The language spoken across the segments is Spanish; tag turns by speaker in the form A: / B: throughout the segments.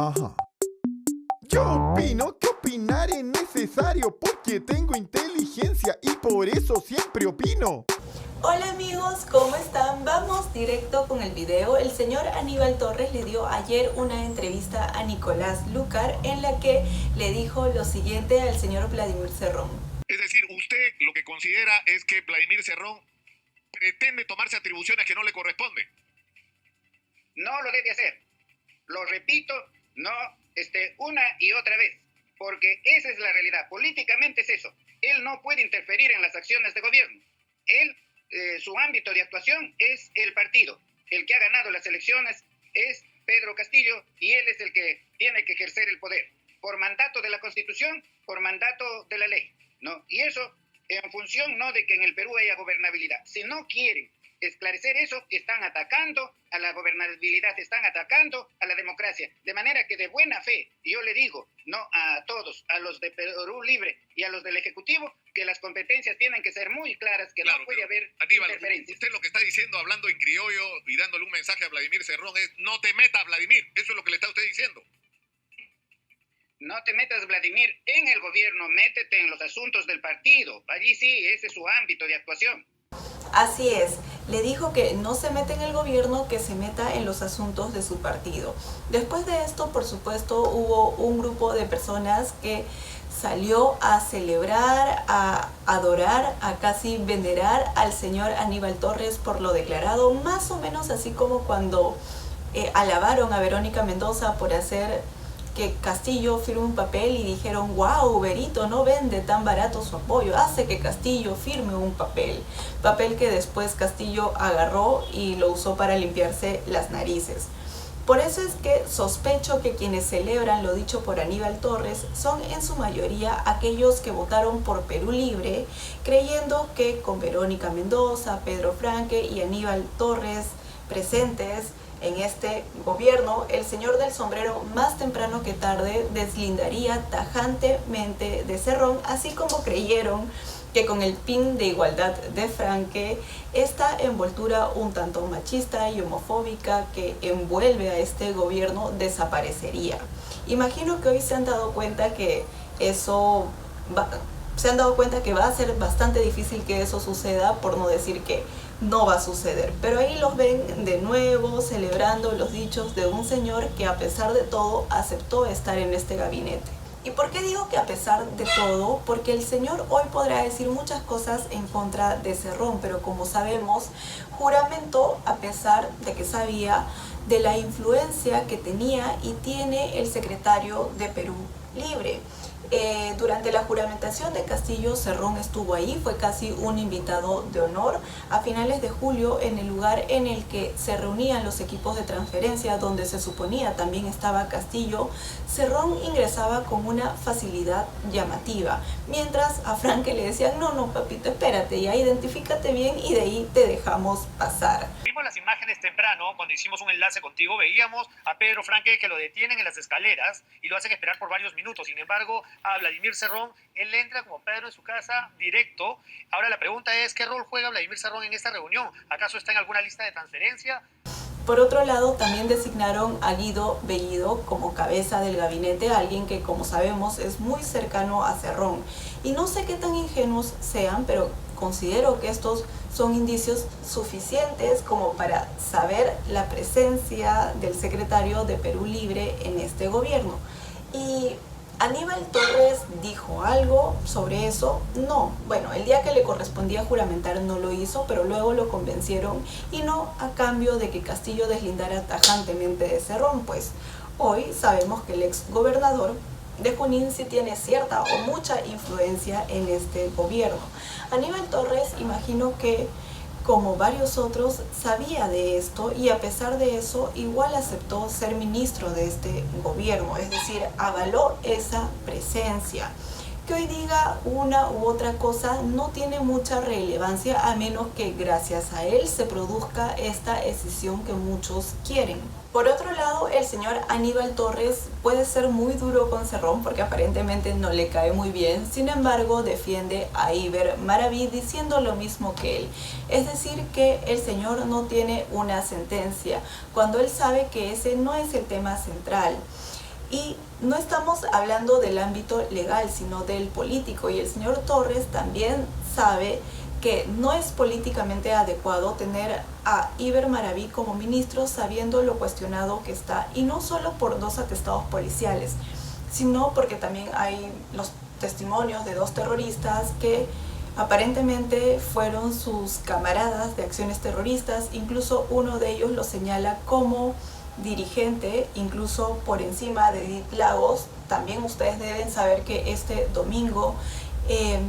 A: Ajá. Yo opino que opinar es necesario porque tengo inteligencia y por eso siempre opino.
B: Hola amigos, ¿cómo están? Vamos directo con el video. El señor Aníbal Torres le dio ayer una entrevista a Nicolás Lucar en la que le dijo lo siguiente al señor Vladimir Cerrón.
C: Es decir, usted lo que considera es que Vladimir Cerrón pretende tomarse atribuciones que no le corresponden.
D: No lo debe hacer. Lo repito, no una y otra vez, porque esa es la realidad. Políticamente es eso. Él no puede interferir en las acciones de gobierno. Él, su ámbito de actuación es el partido. El que ha ganado las elecciones es Pedro Castillo y él es el que tiene que ejercer el poder por mandato de la Constitución, por mandato de la ley, ¿no? Y eso en función no de que en el Perú haya gobernabilidad. Si no quieren esclarecer eso, están atacando a la gobernabilidad, están atacando a la democracia. De manera que de buena fe, yo le digo, no a todos, a los de Perú Libre y a los del Ejecutivo, que las competencias tienen que ser muy claras, que claro, no puede haber
C: Aníbal,
D: interferencias.
C: Usted lo que está diciendo, hablando en criollo y dándole un mensaje a Vladimir Cerrón es, no te metas, Vladimir. Eso es lo que le está usted diciendo.
D: No te metas, Vladimir, en el gobierno, métete en los asuntos del partido. Allí sí, ese es su ámbito de actuación.
B: Así es, le dijo que no se mete en el gobierno, que se meta en los asuntos de su partido. Después de esto, por supuesto, hubo un grupo de personas que salió a celebrar, a adorar, a casi venerar al señor Aníbal Torres por lo declarado, más o menos así como cuando alabaron a Verónica Mendoza por hacer que Castillo firme un papel y dijeron, wow, Berito no vende tan barato su apoyo, hace que Castillo firme un papel que después Castillo agarró y lo usó para limpiarse las narices. Por eso es que sospecho que quienes celebran lo dicho por Aníbal Torres son en su mayoría aquellos que votaron por Perú Libre, creyendo que con Verónica Mendoza, Pedro Franque y Aníbal Torres presentes en este gobierno, el señor del sombrero más temprano que tarde deslindaría tajantemente de Cerrón, así como creyeron que con el pin de igualdad de Franque, esta envoltura un tanto machista y homofóbica que envuelve a este gobierno desaparecería. Imagino que hoy se han dado cuenta que va a ser bastante difícil que eso suceda, por no decir que no va a suceder, pero ahí los ven de nuevo celebrando los dichos de un señor que a pesar de todo aceptó estar en este gabinete. ¿Y por qué digo que a pesar de todo? Porque el señor hoy podrá decir muchas cosas en contra de Cerrón, pero como sabemos, juramentó a pesar de que sabía de la influencia que tenía y tiene el secretario de Perú Libre. Durante la juramentación de Castillo, Cerrón estuvo ahí, fue casi un invitado de honor. A finales de julio, en el lugar en el que se reunían los equipos de transferencia, donde se suponía también estaba Castillo, Cerrón ingresaba con una facilidad llamativa, mientras a Franque le decían, no, papito, espérate, ya identifícate bien y de ahí te dejamos pasar.
E: Vimos las imágenes temprano, cuando hicimos un enlace contigo, veíamos a Pedro Franque que lo detienen en las escaleras y lo hacen esperar por varios minutos. Sin embargo, a Vladimir Cerrón, él entra como Pedro en su casa directo. Ahora la pregunta es, ¿qué rol juega Vladimir Cerrón en esta reunión? ¿Acaso está en alguna lista de transferencia?
B: Por otro lado, también designaron a Guido Bellido como cabeza del gabinete, alguien que, como sabemos, es muy cercano a Cerrón. Y no sé qué tan ingenuos sean, pero considero que estos son indicios suficientes como para saber la presencia del secretario de Perú Libre en este gobierno. Y ¿Aníbal Torres dijo algo sobre eso? No. Bueno, el día que le correspondía juramentar no lo hizo, pero luego lo convencieron y no a cambio de que Castillo deslindara tajantemente de Cerrón, pues hoy sabemos que el ex gobernador de Junín sí tiene cierta o mucha influencia en este gobierno. Aníbal Torres, imagino que como varios otros, sabía de esto y a pesar de eso igual aceptó ser ministro de este gobierno, es decir, avaló esa presencia. Que hoy diga una u otra cosa no tiene mucha relevancia a menos que gracias a él se produzca esta escisión que muchos quieren. Por otro lado, el señor Aníbal Torres puede ser muy duro con Cerrón porque aparentemente no le cae muy bien, sin embargo defiende a Iber Maraví diciendo lo mismo que él, es decir que el señor no tiene una sentencia, cuando él sabe que ese no es el tema central. Y no estamos hablando del ámbito legal, sino del político. Y el señor Torres también sabe que no es políticamente adecuado tener a Iber Maraví como ministro sabiendo lo cuestionado que está. Y no solo por 2 atestados policiales, sino porque también hay los testimonios de 2 terroristas que aparentemente fueron sus camaradas de acciones terroristas. Incluso uno de ellos lo señala como dirigente, incluso por encima de Edith Lagos. También ustedes deben saber que este domingo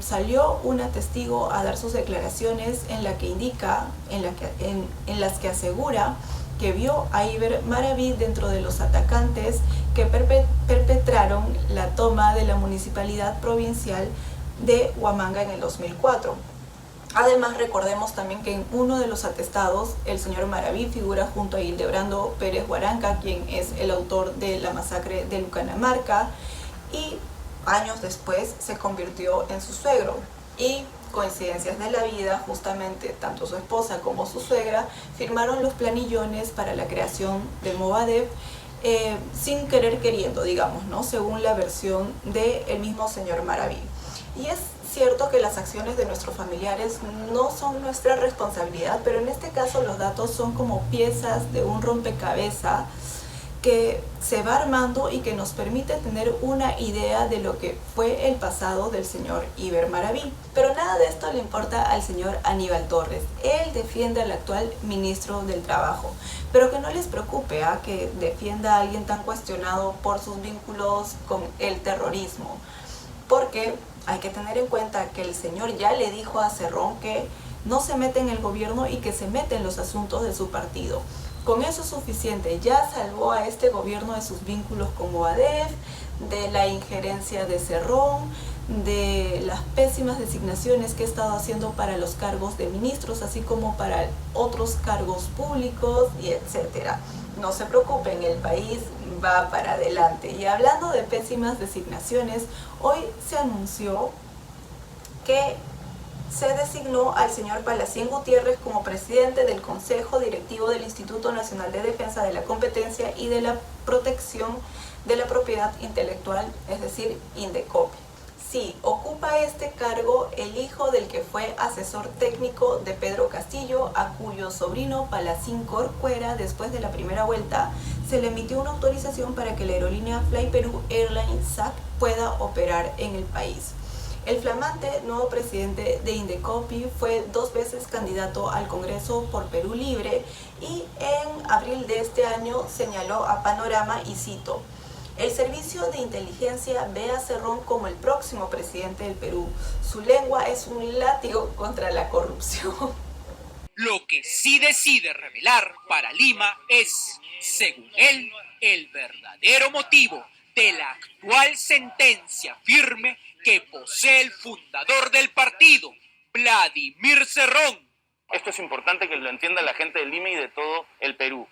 B: salió una testigo a dar sus declaraciones en la que indica, en las que asegura que vio a Iber Maraví dentro de los atacantes que perpetraron la toma de la municipalidad provincial de Huamanga en el 2004. Además, recordemos también que en uno de los atestados el señor Maraví figura junto a Hildebrando Pérez Huaranca, quien es el autor de la masacre de Lucanamarca, y años después se convirtió en su suegro. Y coincidencias de la vida, justamente tanto su esposa como su suegra firmaron los planillones para la creación de Movadef, sin querer queriendo, digamos, ¿no? Según la versión del mismo señor Maraví. Y es cierto que las acciones de nuestros familiares no son nuestra responsabilidad, pero en este caso los datos son como piezas de un rompecabezas que se va armando y que nos permite tener una idea de lo que fue el pasado del señor Iber Maraví. Pero nada de esto le importa al señor Aníbal Torres. Él defiende al actual ministro del Trabajo, pero que no les preocupe que defienda a alguien tan cuestionado por sus vínculos con el terrorismo, porque hay que tener en cuenta que el señor ya le dijo a Cerrón que no se mete en el gobierno y que se mete en los asuntos de su partido. Con eso es suficiente, ya salvó a este gobierno de sus vínculos con Movadef, de la injerencia de Cerrón, de las pésimas designaciones que ha estado haciendo para los cargos de ministros, así como para otros cargos públicos, y etcétera. No se preocupen, el país va para adelante. Y hablando de pésimas designaciones, hoy se anunció que se designó al señor Palacín Gutiérrez como presidente del Consejo Directivo del Instituto Nacional de Defensa de la Competencia y de la Protección de la Propiedad Intelectual, es decir, Indecopi. Sí, ocupa este cargo el hijo del que fue asesor técnico de Pedro Castillo, a cuyo sobrino Palacín Corcuera, después de la primera vuelta, se le emitió una autorización para que la aerolínea Fly Perú Airlines SAC pueda operar en el país. El flamante nuevo presidente de Indecopi fue 2 veces candidato al Congreso por Perú Libre y en abril de este año señaló a Panorama y cito: "El servicio de inteligencia ve a Cerrón como el próximo presidente del Perú. Su lengua es un látigo contra la corrupción".
F: Lo que sí decide revelar para Lima es, según él, el verdadero motivo de la actual sentencia firme que posee el fundador del partido, Vladimir Cerrón.
G: Esto es importante que lo entienda la gente de Lima y de todo el Perú.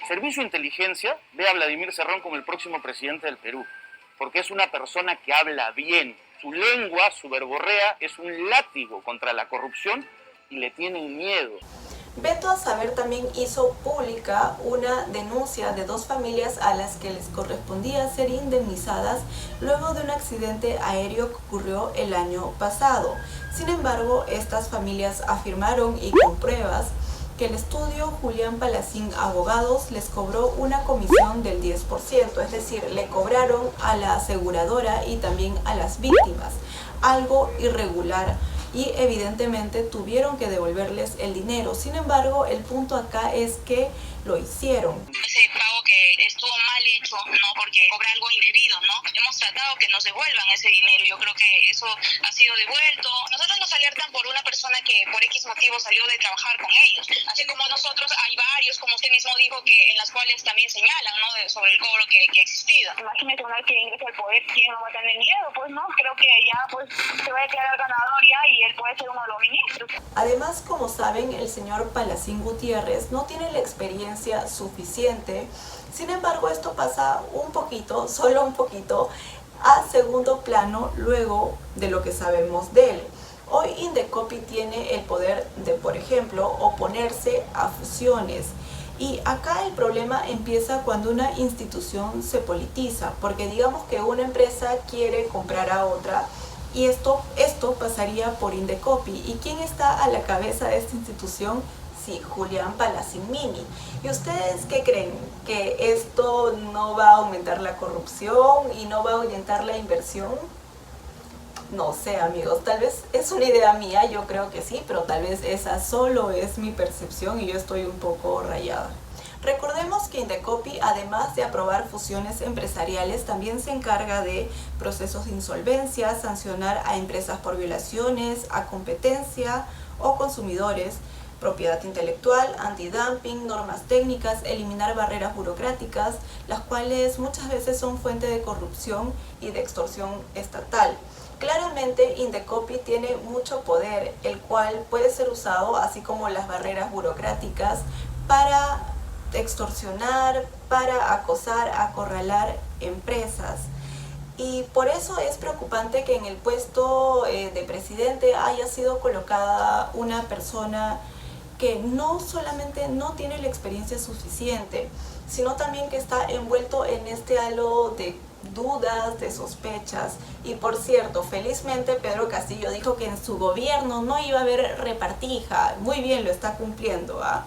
G: Servicio de Inteligencia ve a Vladimir Cerrón como el próximo presidente del Perú, porque es una persona que habla bien. Su lengua, su verborrea, es un látigo contra la corrupción y le tienen miedo.
B: Veto a Saber también hizo pública una denuncia de 2 familias a las que les correspondía ser indemnizadas luego de un accidente aéreo que ocurrió el año pasado. Sin embargo, estas familias afirmaron, y con pruebas, que el estudio Julián Palacín Abogados les cobró una comisión del 10%, es decir, le cobraron a la aseguradora y también a las víctimas, algo irregular, y evidentemente tuvieron que devolverles el dinero. Sin embargo, el punto acá es que lo hicieron.
H: Ese pago que estuvo mal hecho, ¿no? Porque cobra algo indebido, ¿no? Hemos tratado que nos devuelvan ese dinero. Yo creo que eso ha sido devuelto. Nosotros nos alertan por una persona que por X motivo salió de trabajar con ellos. Así como nosotros hay varios, como usted mismo dijo, que en las cuales también señalan, ¿no? Sobre el cobro que ha existido. Imagínate una vez que ingrese al poder, ¿quién no va a tener miedo? Pues no, creo que ya pues se va a declarar ganador ya y él puede ser uno de los ministros.
B: Además, como saben, el señor Palacín Gutiérrez no tiene la experiencia suficiente. Sin embargo, esto pasa un poquito, solo un poquito, a segundo plano luego de lo que sabemos de él. Hoy Indecopi tiene el poder de, por ejemplo, oponerse a fusiones. Y acá el problema empieza cuando una institución se politiza, porque digamos que una empresa quiere comprar a otra y esto pasaría por Indecopi. ¿Y quién está a la cabeza de esta institución? Sí, Julián Palacimini. ¿Y ustedes qué creen? ¿Que esto no va a aumentar la corrupción y no va a ahuyentar la inversión? No sé, amigos, tal vez es una idea mía, yo creo que sí, pero tal vez esa solo es mi percepción y yo estoy un poco rayada. Recordemos que Indecopi, además de aprobar fusiones empresariales, también se encarga de procesos de insolvencia, sancionar a empresas por violaciones a competencia o consumidores, propiedad intelectual, antidumping, normas técnicas, eliminar barreras burocráticas, las cuales muchas veces son fuente de corrupción y de extorsión estatal. Claramente Indecopi tiene mucho poder, el cual puede ser usado, así como las barreras burocráticas, para extorsionar, para acosar, acorralar empresas. Y por eso es preocupante que en el puesto de presidente haya sido colocada una persona que no solamente no tiene la experiencia suficiente, sino también que está envuelto en este halo de dudas, de sospechas. Y por cierto, felizmente Pedro Castillo dijo que en su gobierno no iba a haber repartija. Muy bien, lo está cumpliendo, ¿ah?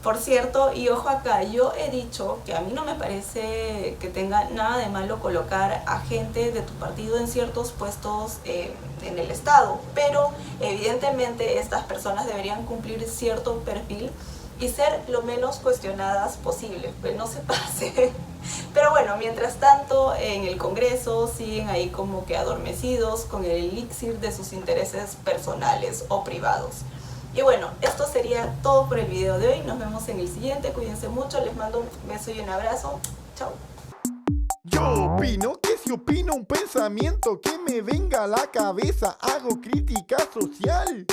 B: Por cierto, y ojo acá, yo he dicho que a mí no me parece que tenga nada de malo colocar a gente de tu partido en ciertos puestos en el Estado, pero evidentemente estas personas deberían cumplir cierto perfil y ser lo menos cuestionadas posible, pues no se pase. Pero bueno, mientras tanto en el Congreso siguen ahí como que adormecidos con el elixir de sus intereses personales o privados. Y bueno, esto sería todo por el video de hoy. Nos vemos en el siguiente. Cuídense mucho. Les mando un beso y un abrazo. Chao.
A: Yo opino que si opino un pensamiento que me venga a la cabeza, hago crítica social.